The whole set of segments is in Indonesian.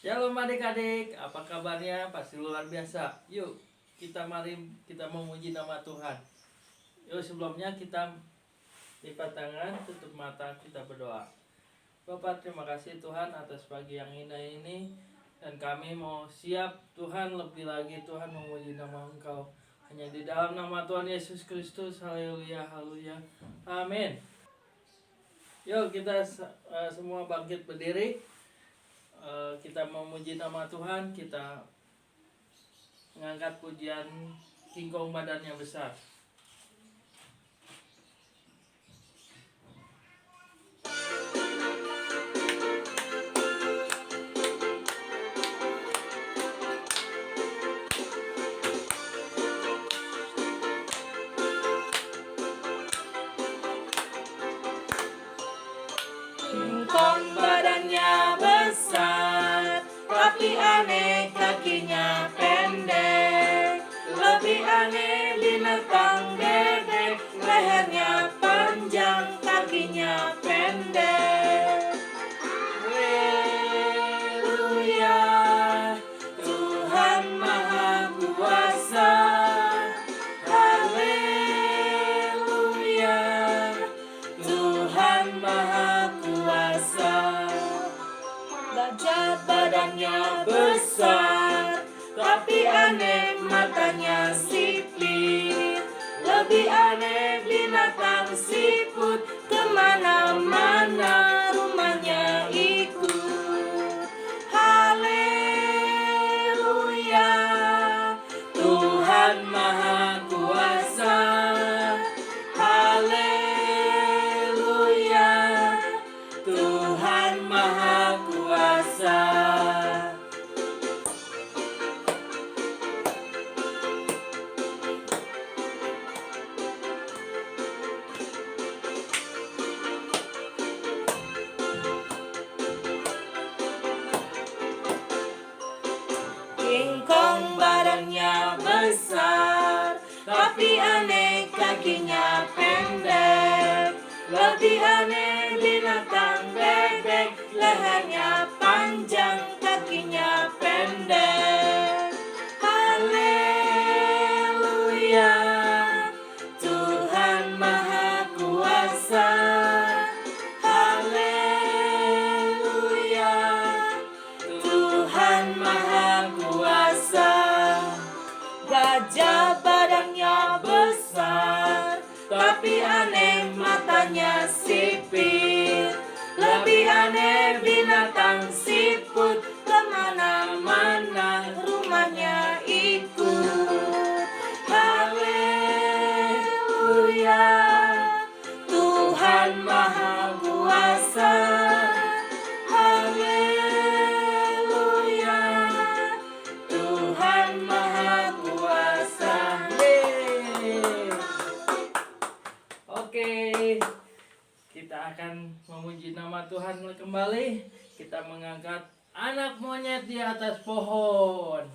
Shalom adik-adik, apa kabarnya? Pasti luar biasa. Yuk, mari kita memuji nama Tuhan. Yuk, sebelumnya kita lipat tangan, tutup mata, kita berdoa. Bapak, terima kasih Tuhan atas pagi yang indah ini. Dan kami mau siap Tuhan lebih lagi Tuhan memuji nama Engkau. Hanya di dalam nama Tuhan Yesus Kristus. Haleluya, haleluya. Amin. Yuk kita semua bangkit berdiri. Kita memuji nama Tuhan, kita mengangkat pujian Kingkong badannya besar. Kingkong badannya besar, tapi aneh kakinya pendek. Lebih aneh binatang bebek, lehernya panjang, kakinya pendek. Haleluya, Tuhan Maha Kuasa. Haleluya, Tuhan Maha Kuasa. Gajah badannya besar, tapi aneh matanya sipit. Lebih aneh binatang siput, kemana-mana rumahnya ikut. Haleluya, Tuhan Maha Kuasa. Haleluya, Tuhan Maha Kuasa. Kingkong badannya besar, tapi aneh kakinya pendek. Lebih aneh binatang bebek, lehernya panjang, kakinya pendek. Haleluya, Tuhan Maha Kuasa. Haleluya, Tuhan Maha Kuasa. Gajah badannya besar, tapi aneh matanya sipit. Lebih aneh binatang siput, kemana-mana rumahnya ikut. Haleluya, Tuhan Maha Kuasa. Haleluya, Tuhan Maha Kuasa. Yeay. Oke, kita akan memuji nama Tuhan kembali. Kita mengangkat anak monyet di atas pohon.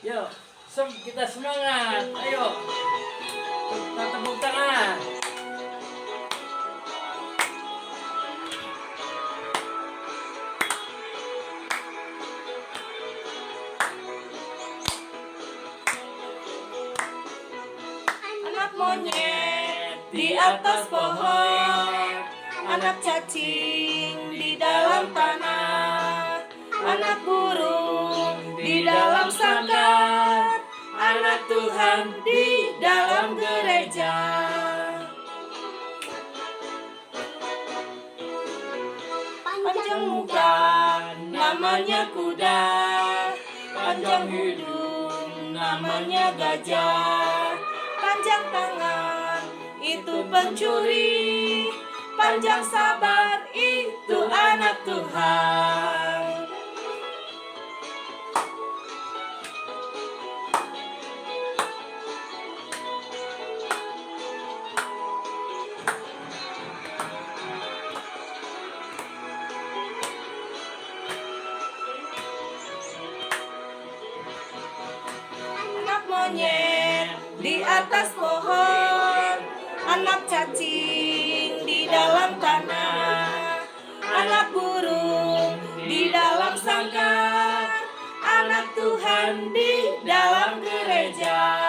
Yuk, kita semangat. Ayo, kita tepuk tangan. Anak monyet di atas pohon, anak cacing di dalam tanah, anak burung di dalam sangkar, anak Tuhan di dalam gereja. Panjang muka namanya kuda, panjang hidung namanya gajah, panjang tangan itu pencuri, panjang sabar itu anak Tuhan. Anak monyet di atas pohon, anak cacing di dalam tanah. Tuhan di dalam gereja.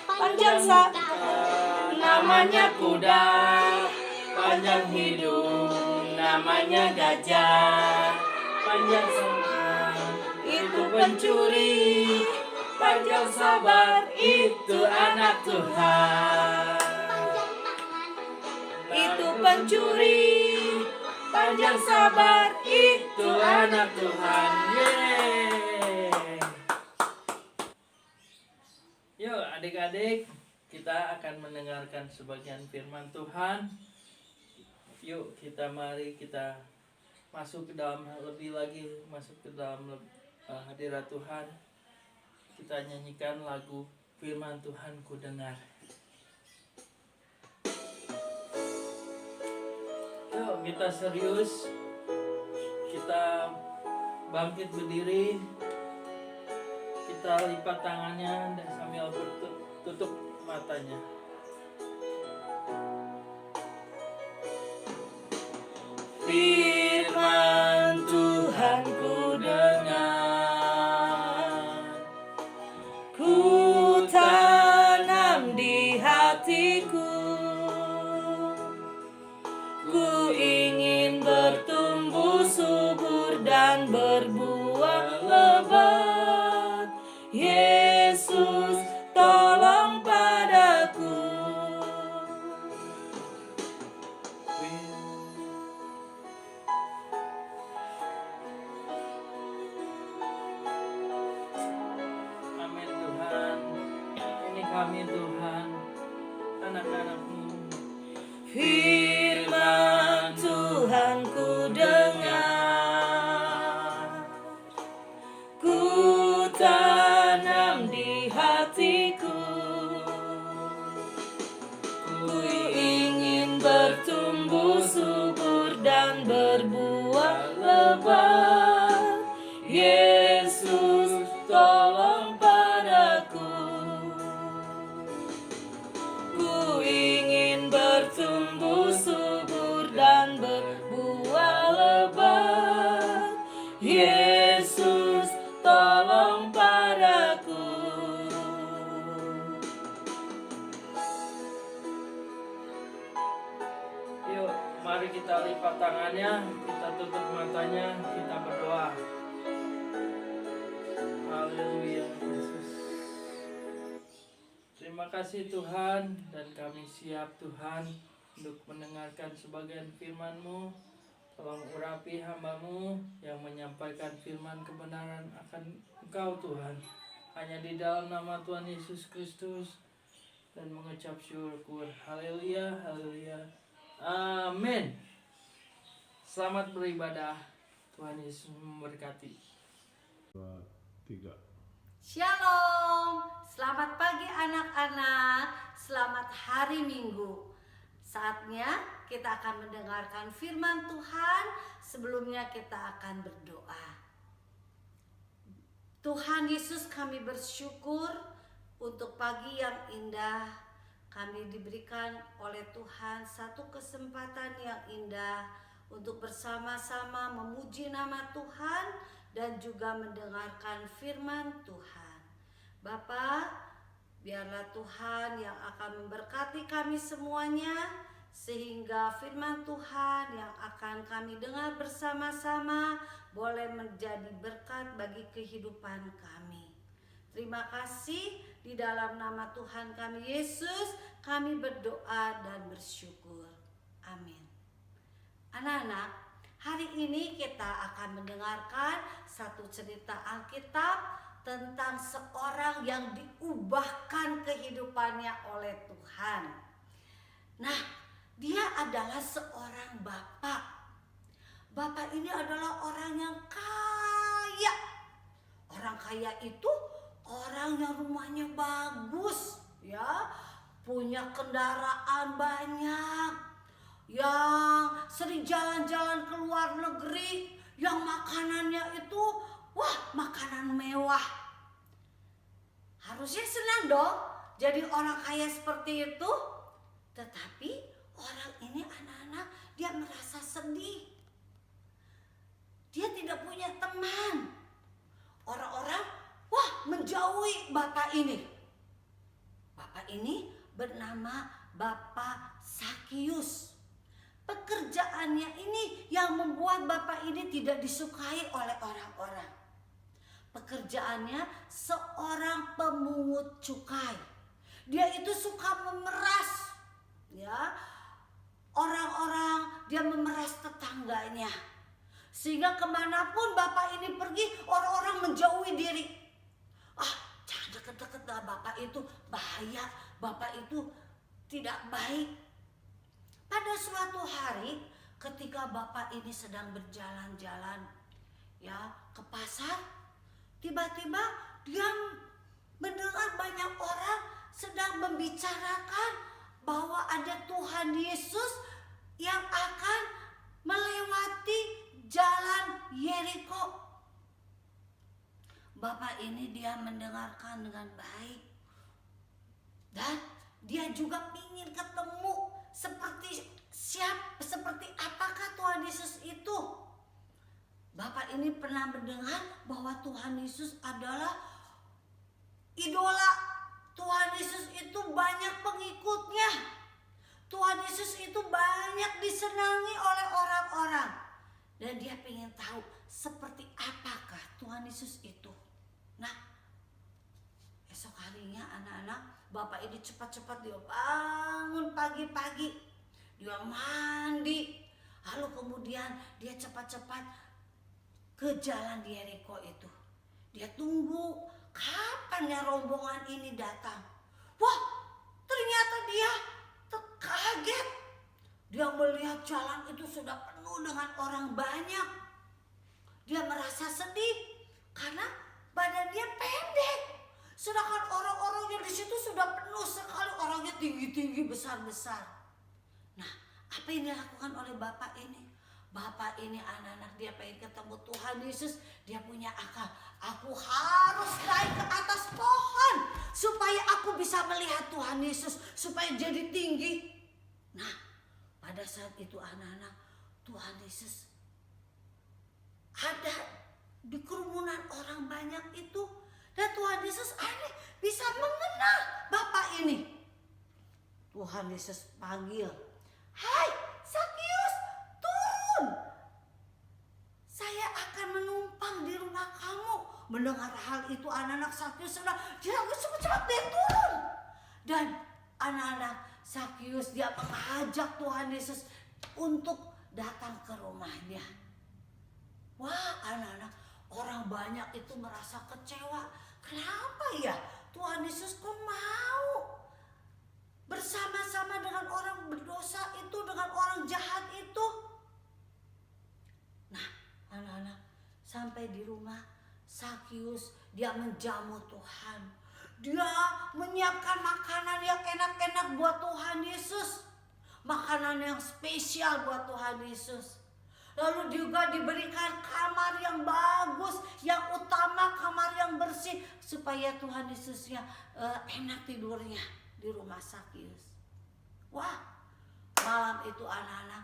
Panjang namanya kuda, panjang hidung namanya gajah, panjang sabar itu pencuri, panjang sabar itu anak Tuhan. Itu pencuri, panjang sabar itu anak Tuhan. Yeay. Yuk adik-adik, kita akan mendengarkan sebagian firman Tuhan. Yuk mari kita masuk ke dalam lebih lagi, masuk ke dalam hadirat Tuhan. Kita nyanyikan lagu firman Tuhan ku dengar. Yuk kita serius, kita bangkit berdiri, kita lipat tangannya dan sambil tutup matanya. Firman Tuhan ku dengar, ku tanam di hatiku, ku ingin bertumbuh subur dan berbuah lebat. Yesus tolong padaku. Amin Tuhan, ini kami Tuhan, anak-anak-Mu. Firman Tuhan ku dengar, ku tanam di hatiku, ku ingin bertumbuh subur dan berbuah lebat. Yesus tolong padaku, ku ingin bertumbuh subur dan berbuah lebat. Yesus tolong padaku. Yuk, mari kita lipat tangannya, kita tutup matanya, kita berdoa. Haleluya, Yesus. Terima kasih Tuhan, dan kami siap Tuhan untuk mendengarkan sebagian firman-Mu. Tolong urapi hamba-Mu yang menyampaikan firman kebenaran akan Engkau Tuhan. Hanya di dalam nama Tuhan Yesus Kristus, dan mengucap syukur. Haleluya, haleluya. Amin. Selamat beribadah. Tuhan Yesus memberkati. 2, 3. Shalom, selamat pagi anak-anak, selamat hari Minggu. Saatnya kita akan mendengarkan firman Tuhan. Sebelumnya kita akan berdoa. Tuhan Yesus, kami bersyukur untuk pagi yang indah. Kami diberikan oleh Tuhan satu kesempatan yang indah untuk bersama-sama memuji nama Tuhan dan juga mendengarkan firman Tuhan. Bapa, biarlah Tuhan yang akan memberkati kami semuanya, sehingga firman Tuhan yang akan kami dengar bersama-sama boleh menjadi berkat bagi kehidupan kami. Terima kasih, di dalam nama Tuhan kami Yesus kami berdoa dan bersyukur. Amin. Anak-anak, hari ini kita akan mendengarkan satu cerita Alkitab tentang seorang yang diubahkan kehidupannya oleh Tuhan. Nah, dia adalah seorang bapak. Bapak ini adalah orang yang kaya. Orang kaya itu orang yang rumahnya bagus, ya, punya kendaraan banyak, yang sering jalan-jalan ke luar negeri, yang makanannya itu makanan mewah. Harusnya senang dong jadi orang kaya seperti itu. Tetapi orang ini, anak-anak, dia merasa sedih. Dia tidak punya teman. Orang-orang menjauhi Bapak ini. Bapak ini bernama Bapak Sakius. Pekerjaannya ini yang membuat Bapak ini tidak disukai oleh orang-orang. Pekerjaannya seorang pemungut cukai. Dia itu suka memeras, ya, orang-orang, dia memeras tetangganya. Sehingga kemanapun Bapak ini pergi, orang-orang menjauhi diri. Jangan deket-deket lah, Bapak itu bahaya, Bapak itu tidak baik. Pada suatu hari ketika Bapak ini sedang berjalan-jalan, ya, ke pasar, tiba-tiba dia mendengar banyak orang sedang membicarakan bahwa ada Tuhan Yesus yang akan melewati jalan Yeriko. Bapak ini dia mendengarkan dengan baik. Dan dia juga ingin ketemu seperti apakah Tuhan Yesus itu. Bapak ini pernah mendengar bahwa Tuhan Yesus adalah idola. Tuhan Yesus itu banyak pengikutnya. Tuhan Yesus itu banyak disenangi oleh orang-orang. Dan dia ingin tahu seperti apakah Tuhan Yesus itu. Nah, esok harinya anak-anak, Bapak ini cepat-cepat dia bangun pagi-pagi. Dia mandi. Lalu kemudian dia cepat-cepat ke jalan Yeriko itu. Dia tunggu kapan ya rombongan ini datang. Wah, ternyata dia kaget. Dia melihat jalan itu sudah penuh dengan orang banyak. Dia merasa sedih karena badan dia pendek. Sedangkan orang-orang yang di situ sudah penuh sekali, orangnya tinggi-tinggi, besar-besar. Nah, apa yang dilakukan oleh Bapak ini? Bapak ini anak-anak dia pengen ketemu Tuhan Yesus. Dia punya akal. Aku harus naik ke atas pohon supaya aku bisa melihat Tuhan Yesus, supaya jadi tinggi. Nah, pada saat itu anak-anak, Tuhan Yesus ada di kerumunan orang banyak itu. Dan Tuhan Yesus aneh bisa mengenal Bapak ini. Tuhan Yesus panggil, "Hai Sakius, turun. Saya akan menumpang di rumah kamu." Mendengar hal itu anak-anak Sakius sudah cepat-cepat dia turun. Dan anak-anak Sakius dia mengajak Tuhan Yesus untuk datang ke rumahnya. Wah, anak-anak, orang banyak itu merasa kecewa. Kenapa ya Tuhan Yesus kok mau bersama-sama dengan orang berdosa itu, dengan orang jahat itu? Nah, anak-anak, sampai di rumah Sakius dia menjamu Tuhan. Dia menyiapkan makanan yang enak-enak buat Tuhan Yesus. Makanan yang spesial buat Tuhan Yesus. Lalu juga diberikan kamar yang bagus, yang utama kamar yang bersih, supaya Tuhan Yesusnya enak tidurnya di rumah Sakius. Wah, malam itu anak-anak,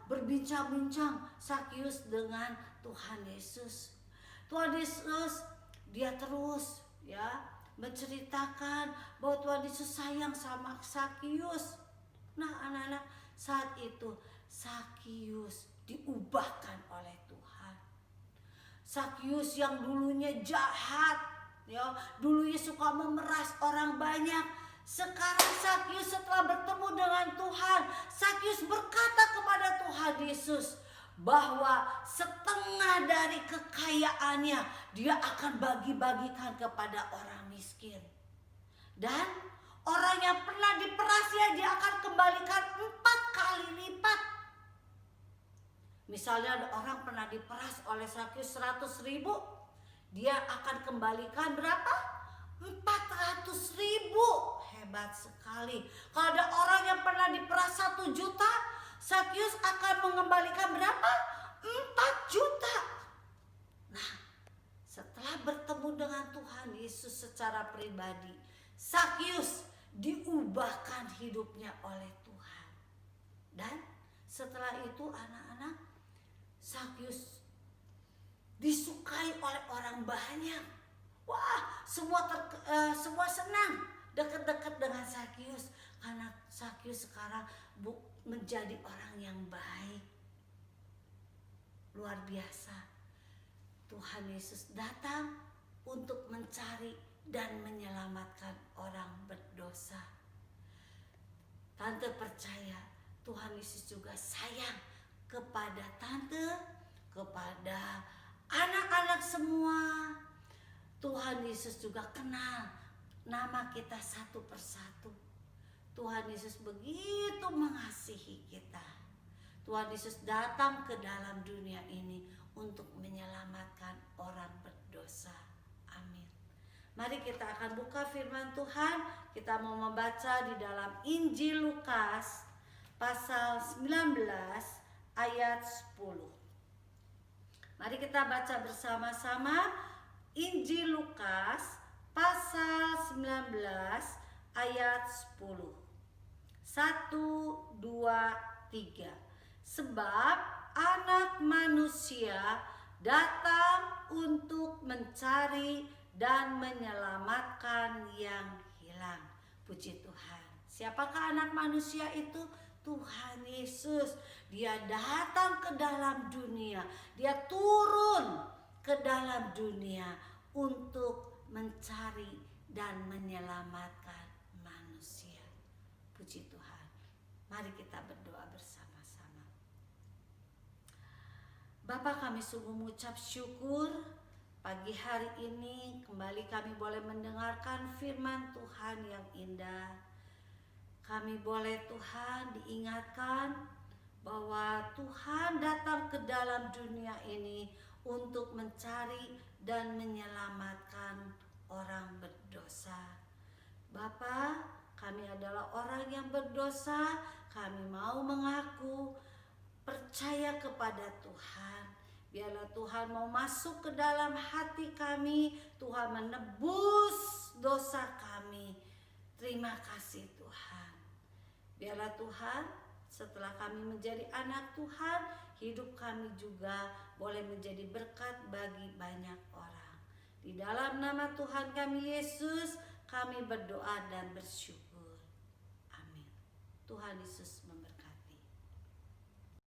berbincang-bincang Sakius dengan Tuhan Yesus. Tuhan Yesus dia terus ya menceritakan bahwa Tuhan Yesus sayang sama Sakius. Nah, anak-anak, saat itu Sakius diubahkan oleh Tuhan. Sakius yang dulunya jahat, ya, dulunya suka memeras orang banyak. Sekarang Sakius setelah bertemu dengan Tuhan, Sakius berkata kepada Tuhan Yesus bahwa setengah dari kekayaannya dia akan bagi-bagikan kepada orang miskin. Dan orang yang pernah diperasnya dia akan kembalikan 4 kali lipat. Misalnya ada orang pernah diperas oleh Sakius 100.000, dia akan kembalikan berapa? 400.000. Hebat sekali. Kalau ada orang yang pernah diperas 1 juta, Sakius akan mengembalikan berapa? 4 juta. Nah, setelah bertemu dengan Tuhan Yesus secara pribadi, Sakius diubahkan hidupnya oleh Tuhan. Dan setelah itu anak-anak, Sakius disukai oleh orang banyak. Wah, semua senang dekat-dekat dengan Sakius karena Sakius sekarang menjadi orang yang baik. Luar biasa. Tuhan Yesus datang untuk mencari dan menyelamatkan orang berdosa. Tante percaya Tuhan Yesus juga sayang kepada tante, kepada anak-anak semua. Tuhan Yesus juga kenal nama kita satu persatu. Tuhan Yesus begitu mengasihi kita. Tuhan Yesus datang ke dalam dunia ini untuk menyelamatkan orang berdosa. Amin. Mari kita akan buka firman Tuhan. Kita mau membaca di dalam Injil Lukas pasal 19 ayat 10. Mari kita baca bersama-sama Injil Lukas pasal 19 ayat 10. 1, 2, 3. Sebab anak manusia datang untuk mencari dan menyelamatkan yang hilang. Puji Tuhan. Siapakah anak manusia itu? Tuhan Yesus. Dia datang ke dalam dunia. Dia turun ke dalam dunia untuk mencari dan menyelamatkan manusia. Puji Tuhan. Mari kita berdoa bersama-sama. Bapa, kami sungguh mengucap syukur pagi hari ini kembali kami boleh mendengarkan firman Tuhan yang indah. Kami boleh Tuhan diingatkan bahwa Tuhan datang ke dalam dunia ini untuk mencari dan menyelamatkan orang berdosa. Bapa, kami adalah orang yang berdosa. Kami mau mengaku percaya kepada Tuhan. Biarlah Tuhan mau masuk ke dalam hati kami. Tuhan menebus dosa kami. Terima kasih Tuhan. Biarlah Tuhan, setelah kami menjadi anak Tuhan, hidup kami juga boleh menjadi berkat bagi banyak orang. Di dalam nama Tuhan kami Yesus, kami berdoa dan bersyukur. Amin. Tuhan Yesus memberkati.